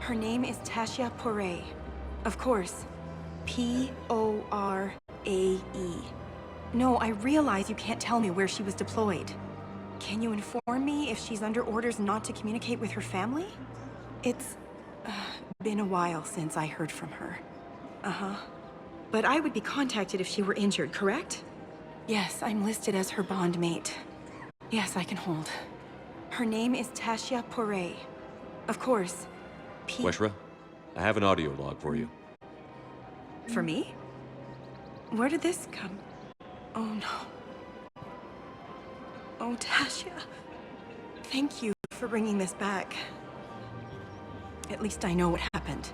Her name is Tasha Poray. Of course, P-O-R-A-E. No, I realize you can't tell me where she was deployed. Can you inform me if she's under orders not to communicate with her family? It's been a while since I heard from her. Uh-huh. But I would be contacted if she were injured, correct? Yes, I'm listed as her bond mate. Yes, I can hold. Her name is Tasha Poray. Of course, Weshra, I have an audio log for you. For me? Where did this come? Oh no. Oh, Tasha. Thank you for bringing this back. At least I know what happened.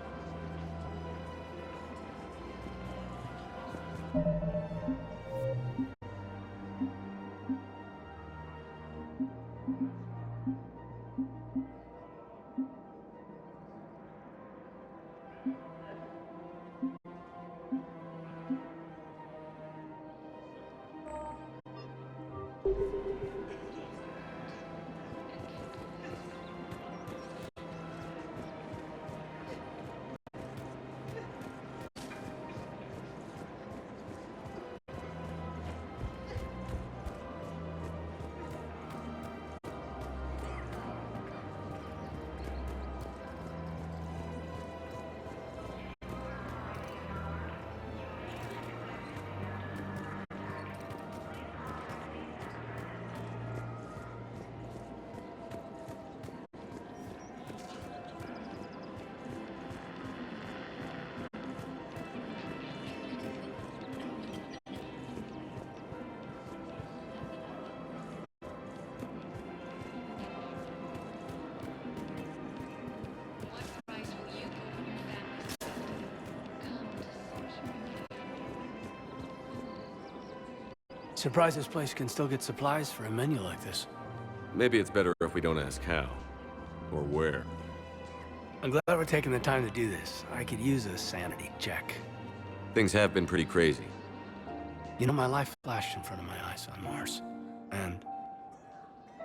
Surprised this place can still get supplies for a menu like this. Maybe it's better if we don't ask how. Or where. I'm glad we're taking the time to do this. I could use a sanity check. Things have been pretty crazy. You know, my life flashed in front of my eyes on Mars. And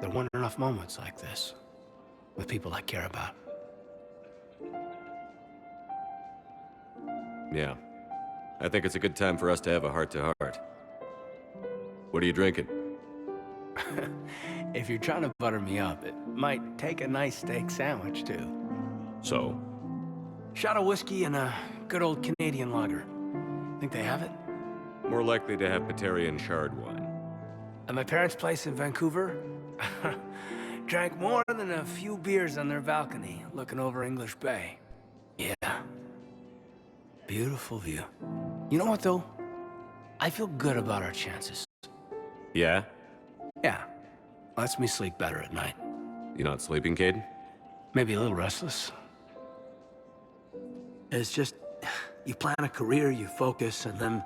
there weren't enough moments like this with people I care about. Yeah. I think it's a good time for us to have a heart-to-heart. What are you drinking? If you're trying to butter me up, it might take a nice steak sandwich, too. So? Shot of whiskey and a good old Canadian lager. Think they have it? More likely to have Batarian shard wine. At my parents' place in Vancouver, drank more than a few beers on their balcony, looking over English Bay. Yeah. Beautiful view. You know what, though? I feel good about our chances. Yeah? Yeah. Lets me sleep better at night. You not sleeping, Caden? Maybe a little restless. It's just, you plan a career, you focus, and then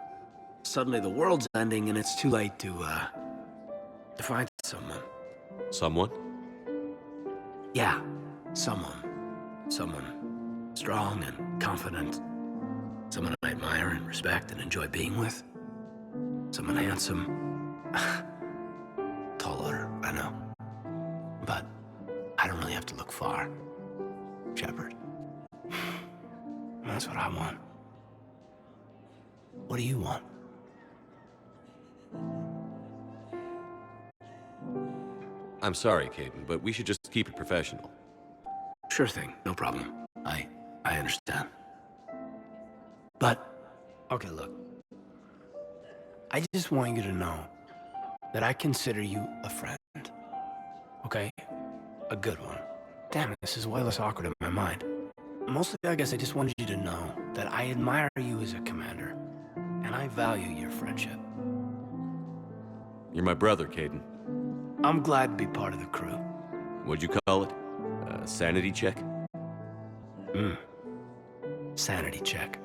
suddenly the world's ending and it's too late to find someone. Someone? Yeah, someone. Someone strong and confident. Someone I admire and respect and enjoy being with. Someone handsome. Tall order, I know. But I don't really have to look far. Shepard. That's what I want. What do you want? I'm sorry, Caden, but we should just keep it professional. Sure thing, no problem. I understand. But, okay, look. I just want you to know that I consider you a friend. Okay? A good one. Damn it, this is way less awkward in my mind. Mostly, I guess I just wanted you to know that I admire you as a commander, and I value your friendship. You're my brother, Caden. I'm glad to be part of the crew. What'd you call it? A sanity check? Sanity check.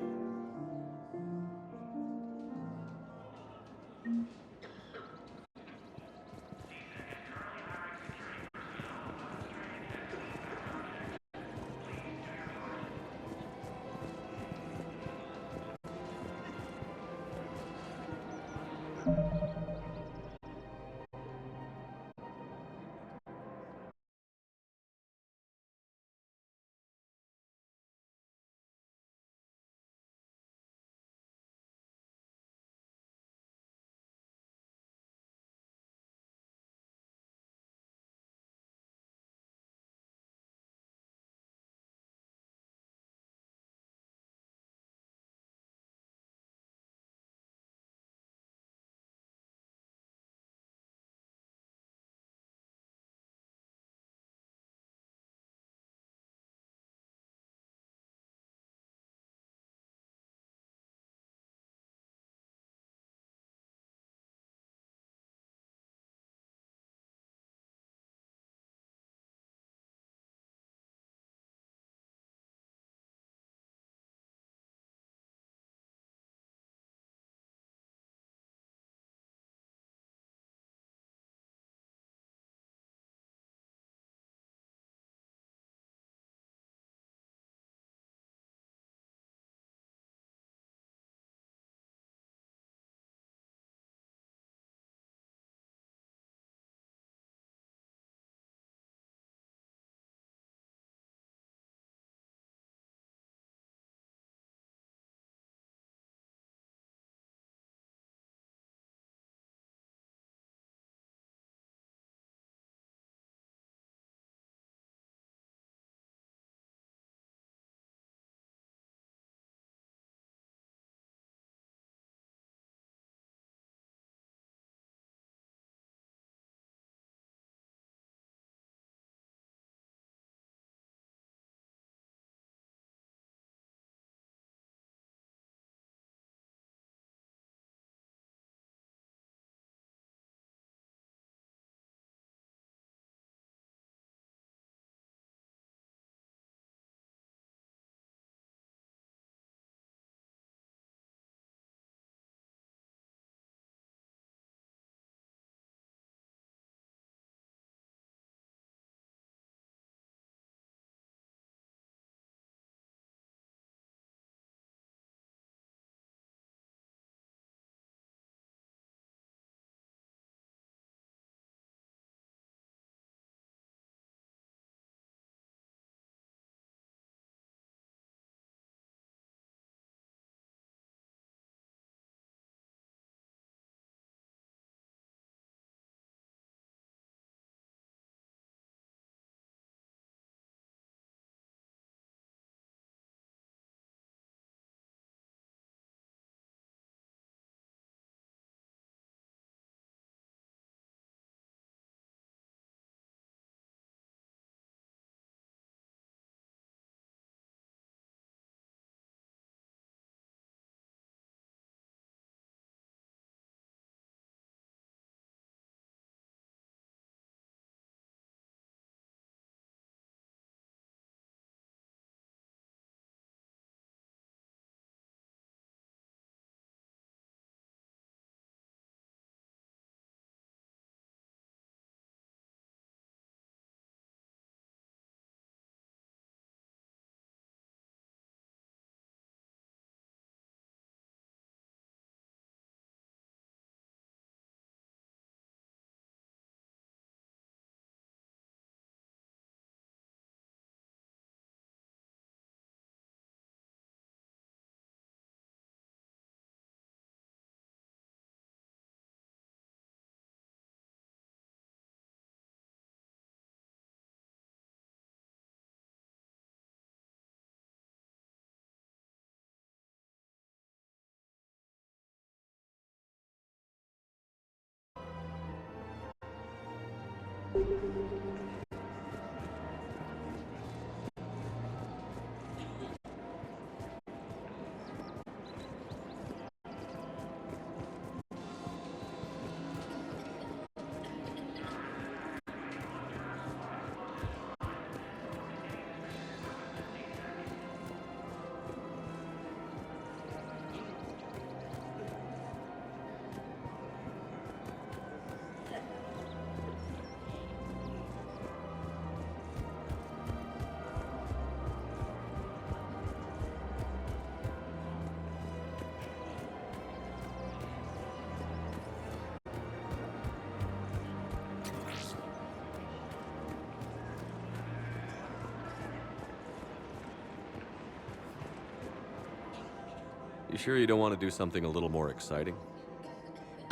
You sure you don't want to do something a little more exciting?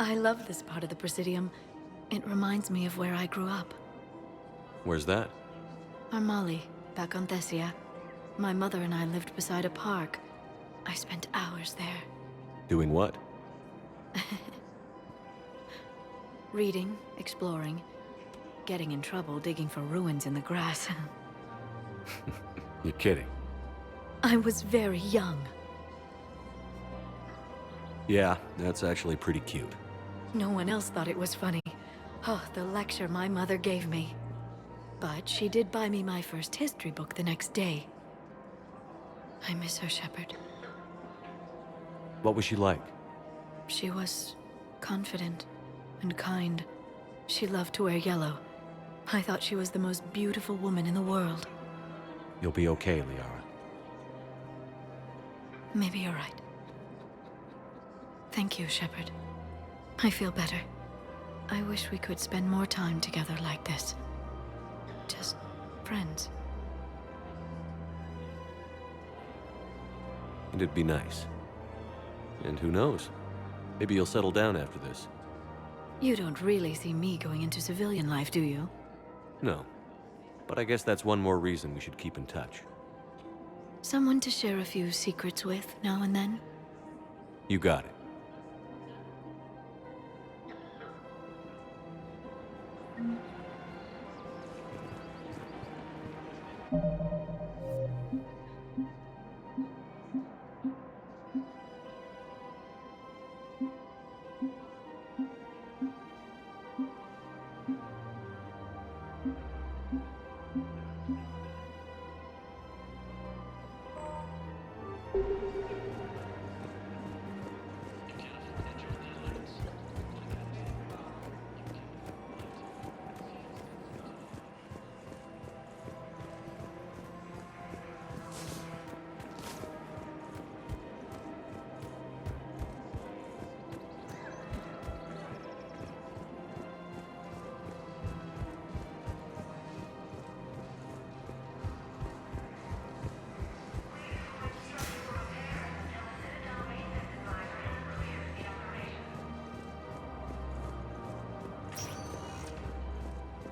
I love this part of the Presidium. It reminds me of where I grew up. Where's that? Armali, back on Thessia. My mother and I lived beside a park. I spent hours there. Doing what? Reading, exploring, getting in trouble digging for ruins in the grass. You're kidding. I was very young. Yeah, that's actually pretty cute. No one else thought it was funny. Oh, the lecture my mother gave me. But she did buy me my first history book the next day. I miss her, Shepard. What was she like? She was confident and kind. She loved to wear yellow. I thought she was the most beautiful woman in the world. You'll be okay, Liara. Maybe you're right. Thank you, Shepard. I feel better. I wish we could spend more time together like this. Just friends. And it'd be nice. And who knows? Maybe you'll settle down after this. You don't really see me going into civilian life, do you? No. But I guess that's one more reason we should keep in touch. Someone to share a few secrets with now and then? You got it.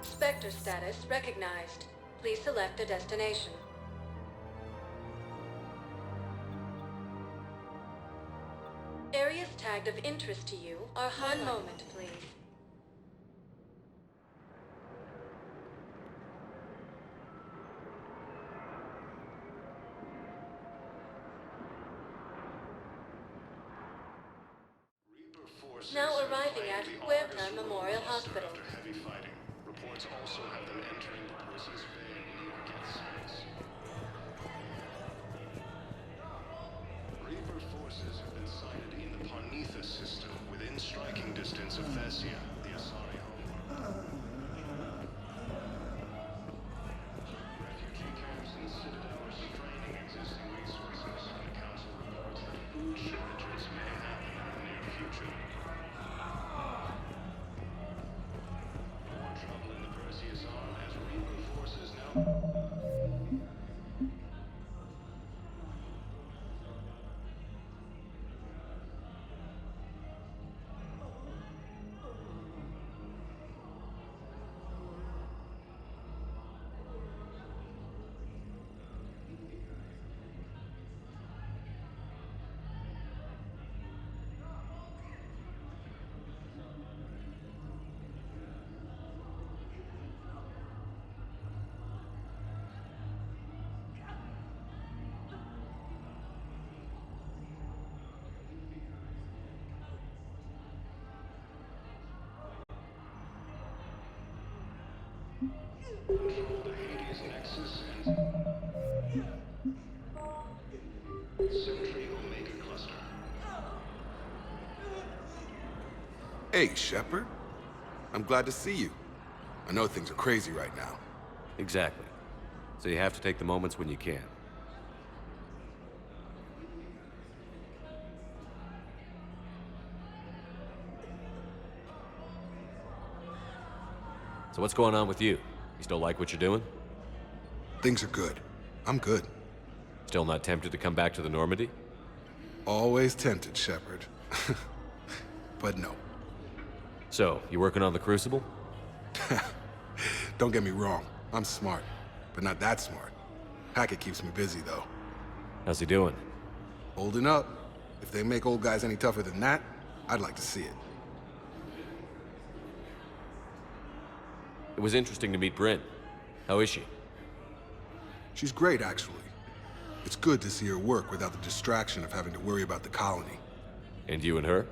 Spectre status recognized. Please select a destination. Areas tagged of interest to you are one moment, please. Now arriving at Huerta Memorial Hospital. After heavy fighting, reports also have them entering the person's vein near Geth space. Reaper forces have been sighted in the Parnitha system within striking distance of Thessia, the Asari homeworld. Refugee camps and Citadel are straining existing resources, and the Council reports that food shortages may happen in the near future. More trouble in the Perseus arm as Reaper forces now... Control the Hades Nexus and Sentry Omega Cluster. Hey, Shepard. I'm glad to see you. I know things are crazy right now. Exactly. So you have to take the moments when you can. So what's going on with you? You still like what you're doing? Things are good. I'm good. Still not tempted to come back to the Normandy? Always tempted, Shepard. But no. So, you working on the Crucible? Don't get me wrong. I'm smart, but not that smart. Hackett keeps me busy, though. How's he doing? Holding up. If they make old guys any tougher than that, I'd like to see it. It was interesting to meet Bryn. How is she? She's great, actually. It's good to see her work without the distraction of having to worry about the colony. And you and her?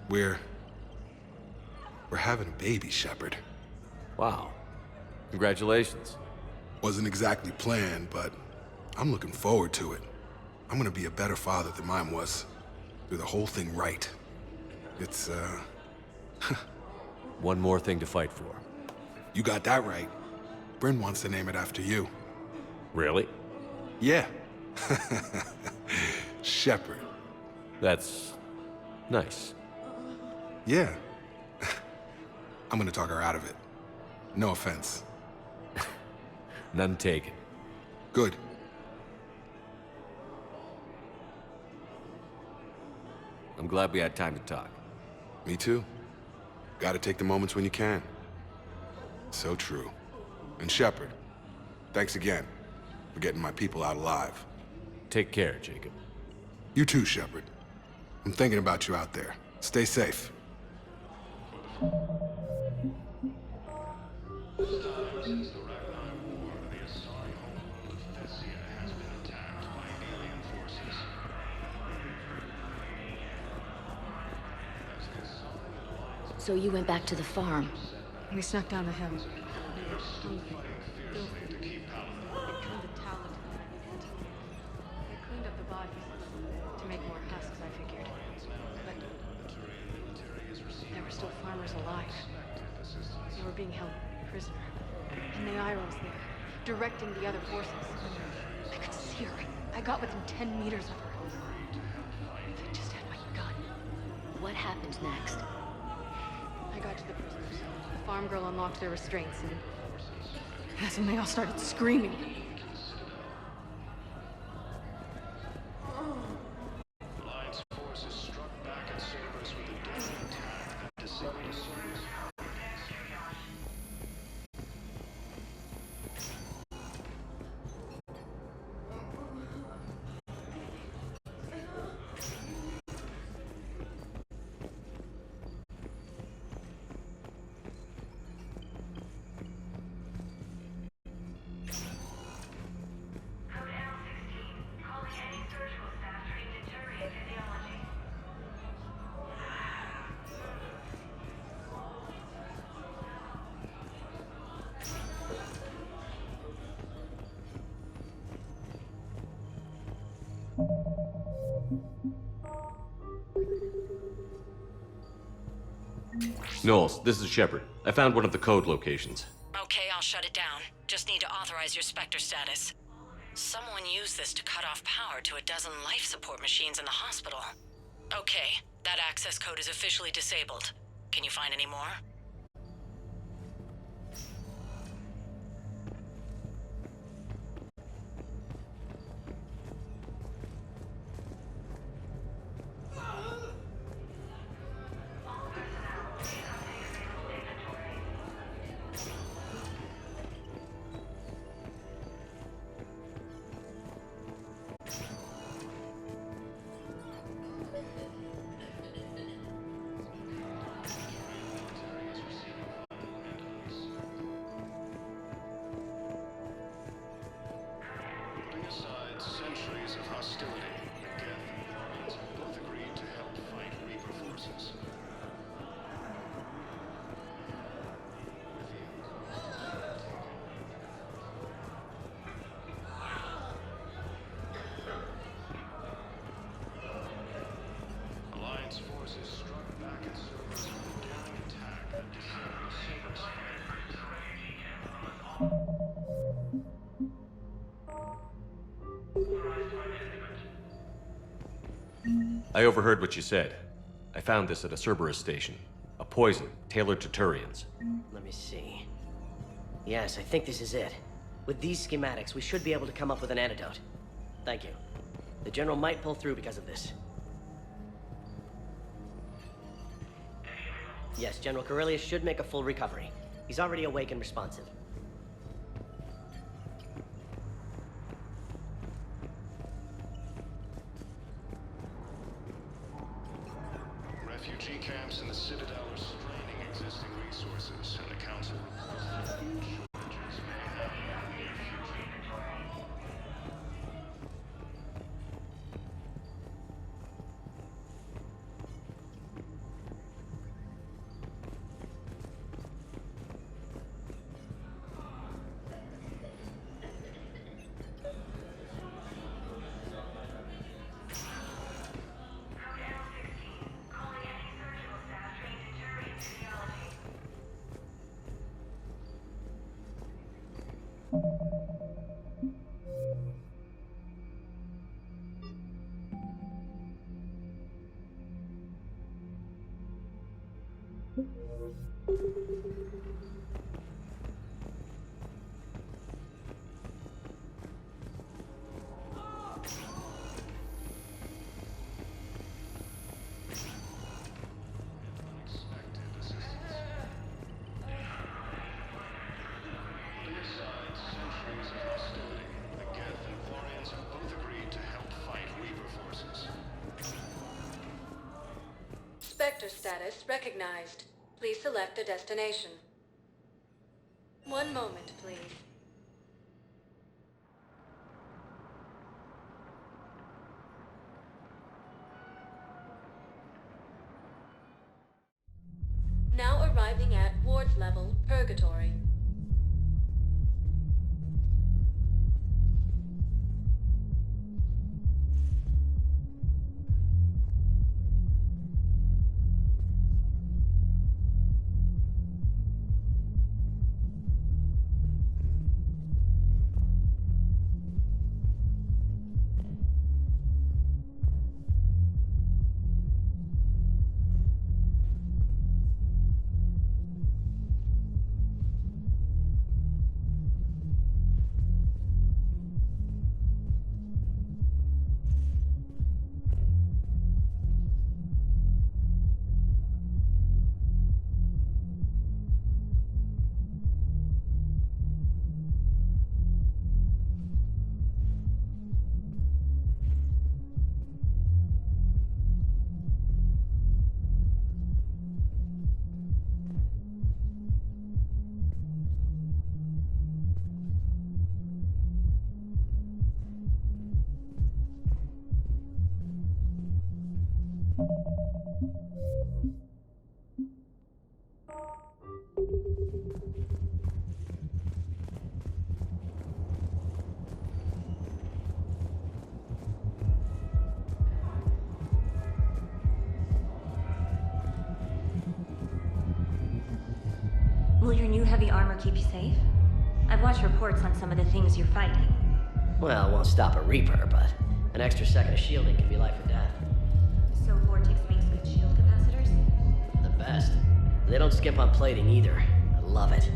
We're having a baby, Shepard. Wow. Congratulations. Wasn't exactly planned, but I'm looking forward to it. I'm gonna be a better father than mine was. Do the whole thing right. It's, One more thing to fight for. You got that right. Bryn wants to name it after you. Really? Yeah. Shepard. That's nice. Yeah. I'm gonna talk her out of it. No offense. None taken. Good. I'm glad we had time to talk. Me too. Gotta take the moments when you can. So true. And Shepard, thanks again for getting my people out alive. Take care, Jacob. You too, Shepard. I'm thinking about you out there. Stay safe. Since the Ragnar War, the Asari homeworld of Thessia has been attacked by alien forces. As the Asari alliance So you went back to the farm. We snuck down the hill. are still fighting fiercely to keep power. They cleaned up the bodies to make more husks, I figured. But there were still farmers alive. They were being held prisoner. And the Ira was there, directing the other forces. I could see her. I got within 10 meters of her. If I just had my gun. What happened next? I got to the prisoners. The farm girl unlocked their restraints, and that's when they all started screaming. Alliance forces struck back at Cerberus with a deadly attack that disabled Asari's Knowles, this is Shepard. I found one of the code locations. Okay, I'll shut it down. Just need to authorize your Spectre status. Someone used this to cut off power to a dozen life support machines in the hospital. Okay, that access code is officially disabled. Can you find any more? Putting aside centuries of hostility, Geth and the Alliance have both agreed to help fight Reaper forces. I overheard what you said. I found this at a Cerberus station. A poison tailored to Turians. Let me see. Yes, I think this is it. With these schematics, we should be able to come up with an antidote. Thank you. The General might pull through because of this. Yes, General Corellius should make a full recovery. He's already awake and responsive. Refugee camps in the Citadel are straining existing resources, and the Council reports that shortages may happen in the near future. Spectre status recognized. Please select a destination. One moment, please. Now arriving at Ward's level, Purgatory. Will your new heavy armor keep you safe? I've watched reports on some of the things you're fighting. Well, it won't stop a Reaper, but an extra second of shielding can be life or death. So Vortex makes good shield capacitors? The best. They don't skimp on plating either. I love it.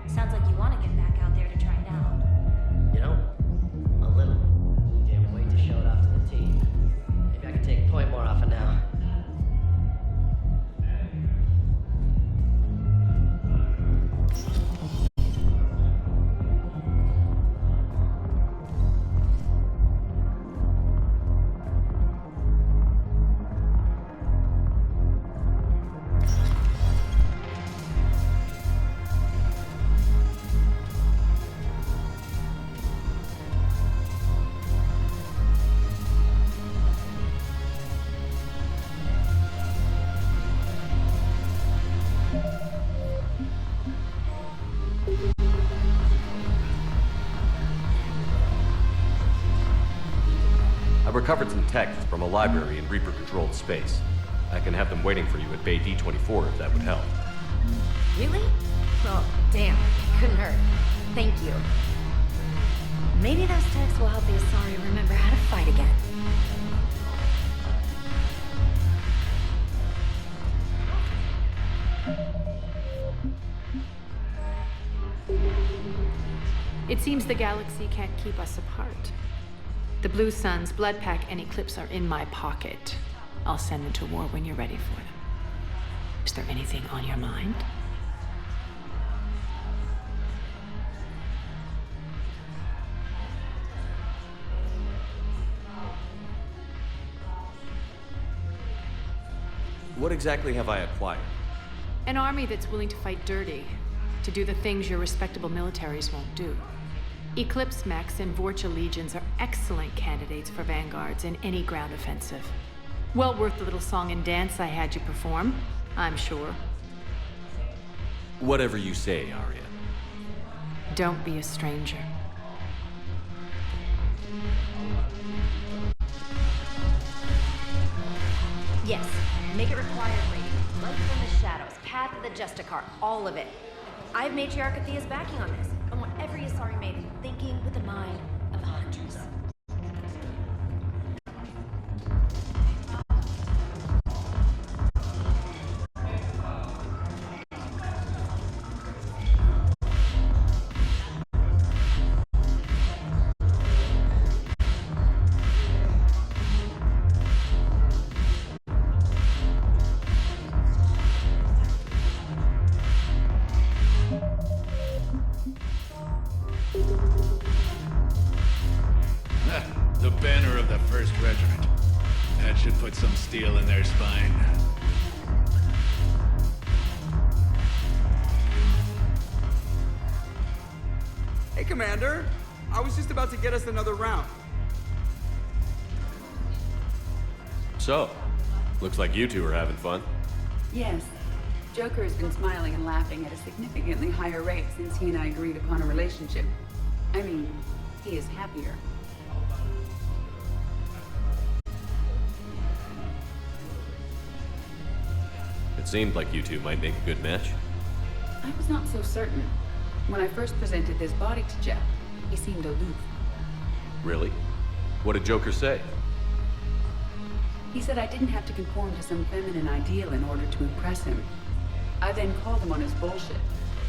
Sounds like you want to get back out there to try it out. You know, a little. Can't wait to show it off to the team. Maybe I can take a point more off it now. I recovered some texts from a library in Reaper-controlled space. I can have them waiting for you at Bay D-24 if that would help. Really? Oh, damn. Couldn't hurt. Thank you. Maybe those texts will help the Asari remember how to fight again. It seems the galaxy can't keep us apart. The Blue Suns, Bloodpack, and Eclipse are in my pocket. I'll send them to war when you're ready for them. Is there anything on your mind? What exactly have I acquired? An army that's willing to fight dirty, to do the things your respectable militaries won't do. Eclipse mechs and Vorcha legions are excellent candidates for vanguards in any ground offensive. Well worth the little song and dance I had you perform, I'm sure. Whatever you say, Arya. Don't be a stranger. Yes, make it required rating. Light from the shadows, path of the Justicar, all of it. I have Matriarch Athea's backing on this. I want every Asari maiden thinking with the mind of a huntress. The banner of the 1st Regiment. That should put some steel in their spine. Hey, Commander. I was just about to get us another round. So, looks like you two are having fun. Yes. Joker has been smiling and laughing at a significantly higher rate since he and I agreed upon a relationship. I mean, he is happier. It seemed like you two might make a good match. I was not so certain. When I first presented this body to Jeff, he seemed aloof. Really? What did Joker say? He said I didn't have to conform to some feminine ideal in order to impress him. I then called him on his bullshit,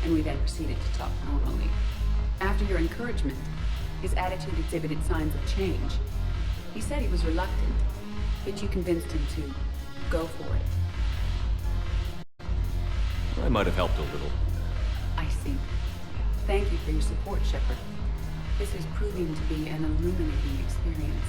and we then proceeded to talk normally. After your encouragement, his attitude exhibited signs of change. He said he was reluctant, but you convinced him to go for it. I might have helped a little. I see. Thank you for your support, Shepard. This is proving to be an illuminating experience.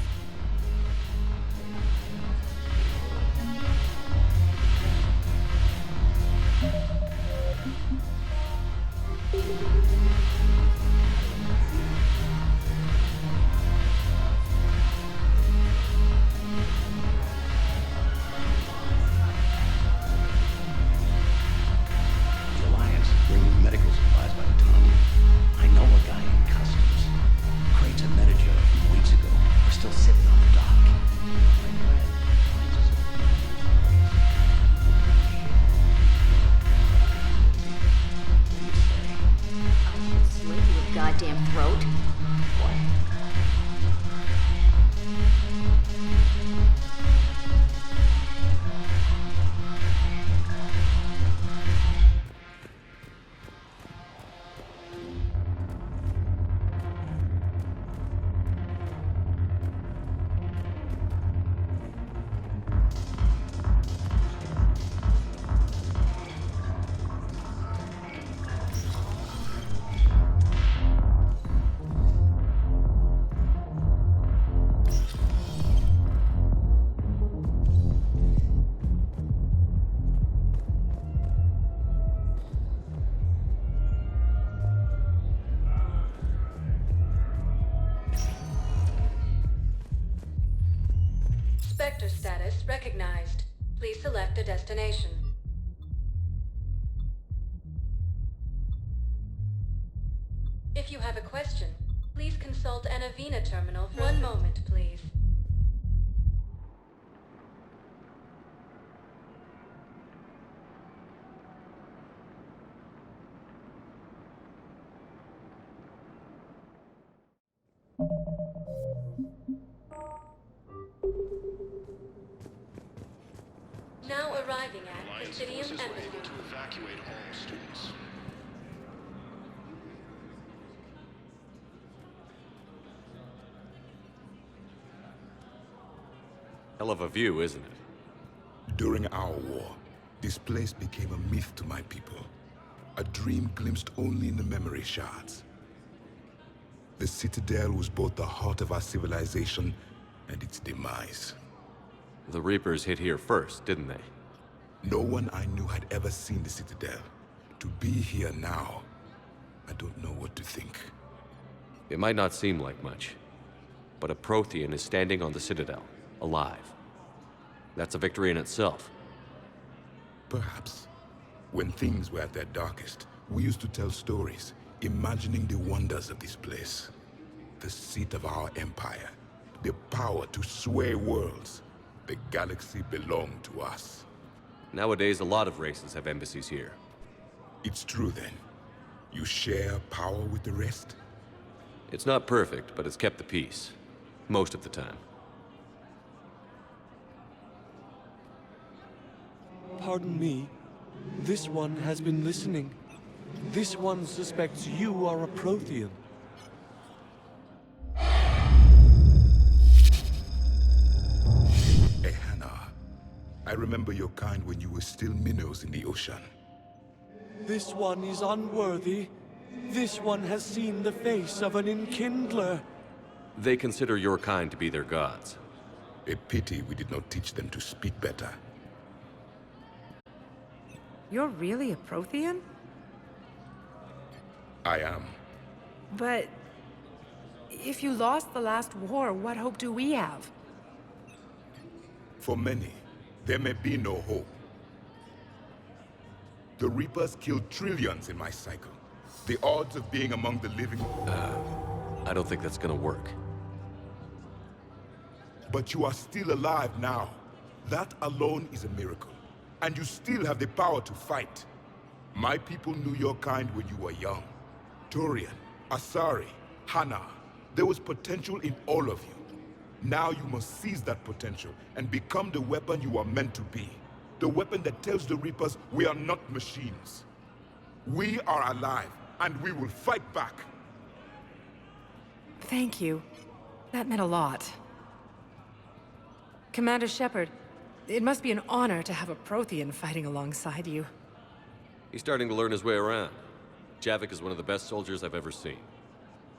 Sector status recognized. Please select a destination. If you have a question, please consult an Avena terminal. One moment, please. Now arriving at Presidium Embassy. To evacuate all students. Hell of a view, isn't it? During our war, this place became a myth to my people. A dream glimpsed only in the memory shards. The Citadel was both the heart of our civilization and its demise. The Reapers hit here first, didn't they? No one I knew had ever seen the Citadel. To be here now, I don't know what to think. It might not seem like much, but a Prothean is standing on the Citadel, alive. That's a victory in itself. Perhaps. When things were at their darkest, we used to tell stories, imagining the wonders of this place. The seat of our empire, the power to sway worlds. The galaxy belonged to us. Nowadays, a lot of races have embassies here. It's true then. You share power with the rest? It's not perfect, but it's kept the peace. Most of the time. Pardon me. This one has been listening. This one suspects you are a Prothean. I remember your kind when you were still minnows in the ocean. This one is unworthy. This one has seen the face of an enkindler. They consider your kind to be their gods. A pity we did not teach them to speak better. You're really a Prothean? I am. But if you lost the last war, what hope do we have? For many, there may be no hope. The Reapers killed trillions in my cycle. The odds of being among the living... I don't think that's gonna work. But you are still alive now. That alone is a miracle. And you still have the power to fight. My people knew your kind when you were young. Turian, Asari, Hana. There was potential in all of you. Now you must seize that potential and become the weapon you are meant to be. The weapon that tells the Reapers we are not machines. We are alive, and we will fight back. Thank you. That meant a lot. Commander Shepard, it must be an honor to have a Prothean fighting alongside you. He's starting to learn his way around. Javik is one of the best soldiers I've ever seen.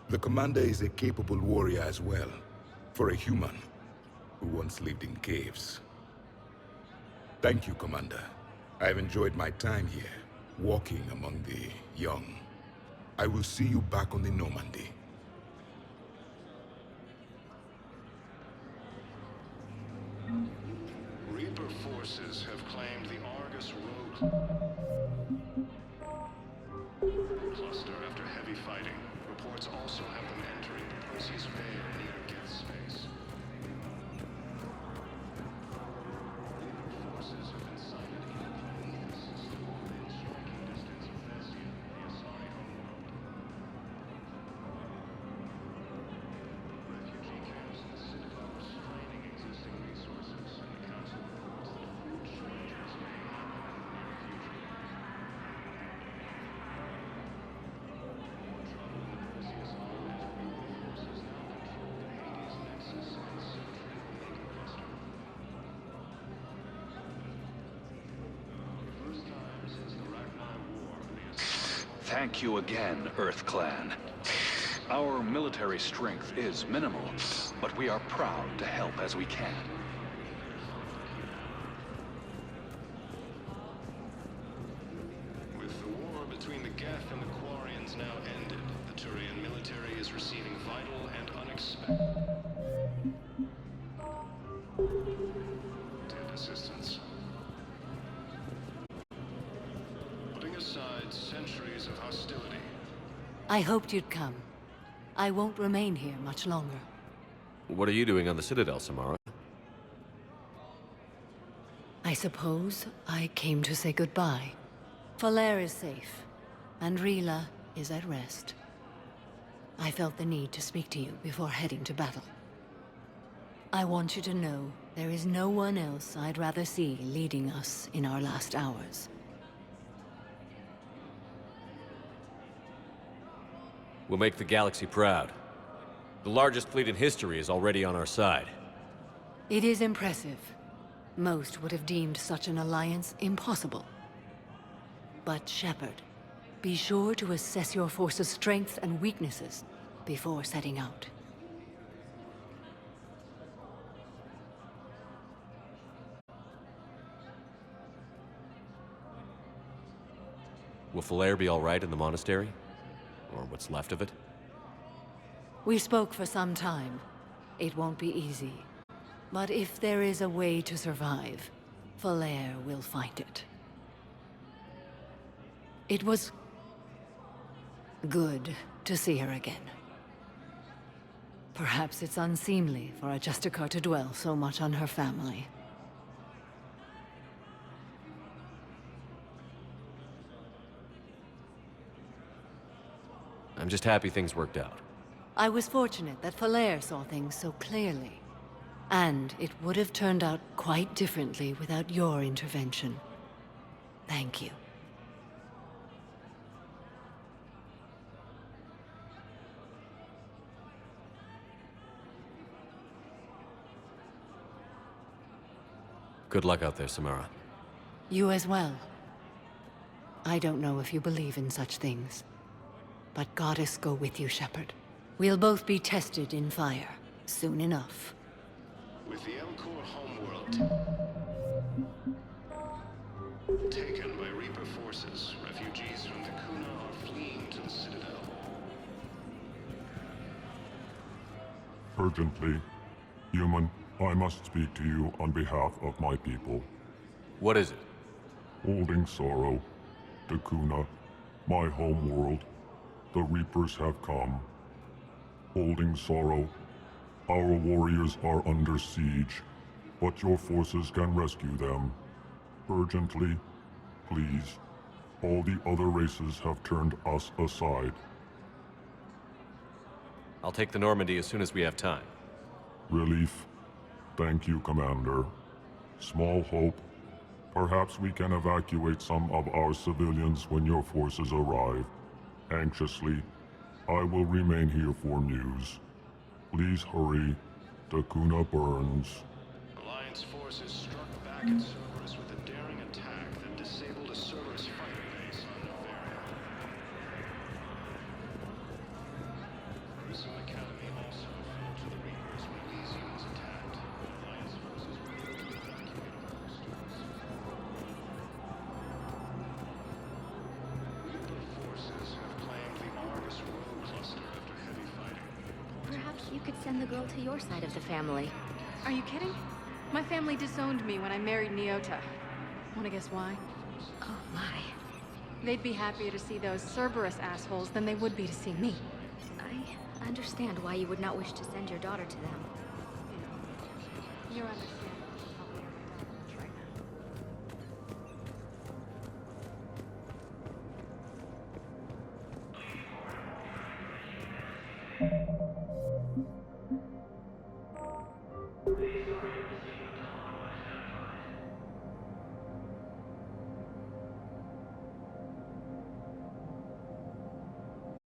The commander is a capable warrior as well. For a human who once lived in caves. Thank you, Commander. I've enjoyed my time here, walking among the young. I will see you back on the Normandy. Reaper forces have claimed the Argus Road cluster after heavy fighting. Reports also have them entering the Perseus Vale near Geth Space. Reaper forces have been sighted in the system within striking distance of Thestia, the Asari homeworld. Refugee camps in the Citadel are straining existing resources, and the Council reports that food shortages may happen in the near future. More trouble in the Perseus Island. Reaper forces now control the Hades Nexus and Century Omega Cluster. For the first time since the Rachni War, the Asari Thank you again, Earth Clan. Our military strength is minimal, but we are proud to help as we can. With the war between the Geth and the Quarians now ended, the Turian military is receiving vital and unexpected assistance. Putting aside centuries of hostility, I hoped you'd come. I won't remain here much longer. What are you doing on the Citadel, Samara? I suppose I came to say goodbye. Falair is safe, and Rila is at rest. I felt the need to speak to you before heading to battle. I want you to know there is no one else I'd rather see leading us in our last hours. We'll make the galaxy proud. The largest fleet in history is already on our side. It is impressive. Most would have deemed such an alliance impossible. But Shepard, be sure to assess your force's strengths and weaknesses before setting out. Will Falair be all right in the monastery? Or what's left of it? We spoke for some time. It won't be easy. But if there is a way to survive, Falair will find it. It was good to see her again. Perhaps it's unseemly for a Justicar to dwell so much on her family. I'm just happy things worked out. I was fortunate that Falair saw things so clearly. And it would have turned out quite differently without your intervention. Thank you. Good luck out there, Samara. You as well. I don't know if you believe in such things, but Goddess go with you, Shepard. We'll both be tested in fire, soon enough. With the Elcor homeworld taken by Reaper forces, refugees from the Kuna are fleeing to the Citadel. Urgently, human, I must speak to you on behalf of my people. What is it? Holding sorrow, the Kuna, my home world, the Reapers have come. Holding sorrow, our warriors are under siege, but your forces can rescue them. Urgently, please. All the other races have turned us aside. I'll take the Normandy as soon as we have time. Relief. Thank you, Commander. Small hope. Perhaps we can evacuate some of our civilians when your forces arrive. Anxiously, I will remain here for news. Please hurry. The Kuna burns. Alliance forces struck back at Cerberus with a daring attack that disabled a Cerberus fighter base on Novaria. Grissom Academy also fell to the Reapers when Elysium was attacked. Alliance forces were able to evacuate most of the Reaper forces have claimed the Argus Row cluster after heavy fighting. Perhaps you could send the girl to your side of the family. Are you kidding? My family disowned me when I married Neota. Wanna guess why? Oh my. They'd be happier to see those Cerberus assholes than they would be to see me. I understand why you would not wish to send your daughter to them. You're understanding. Right now.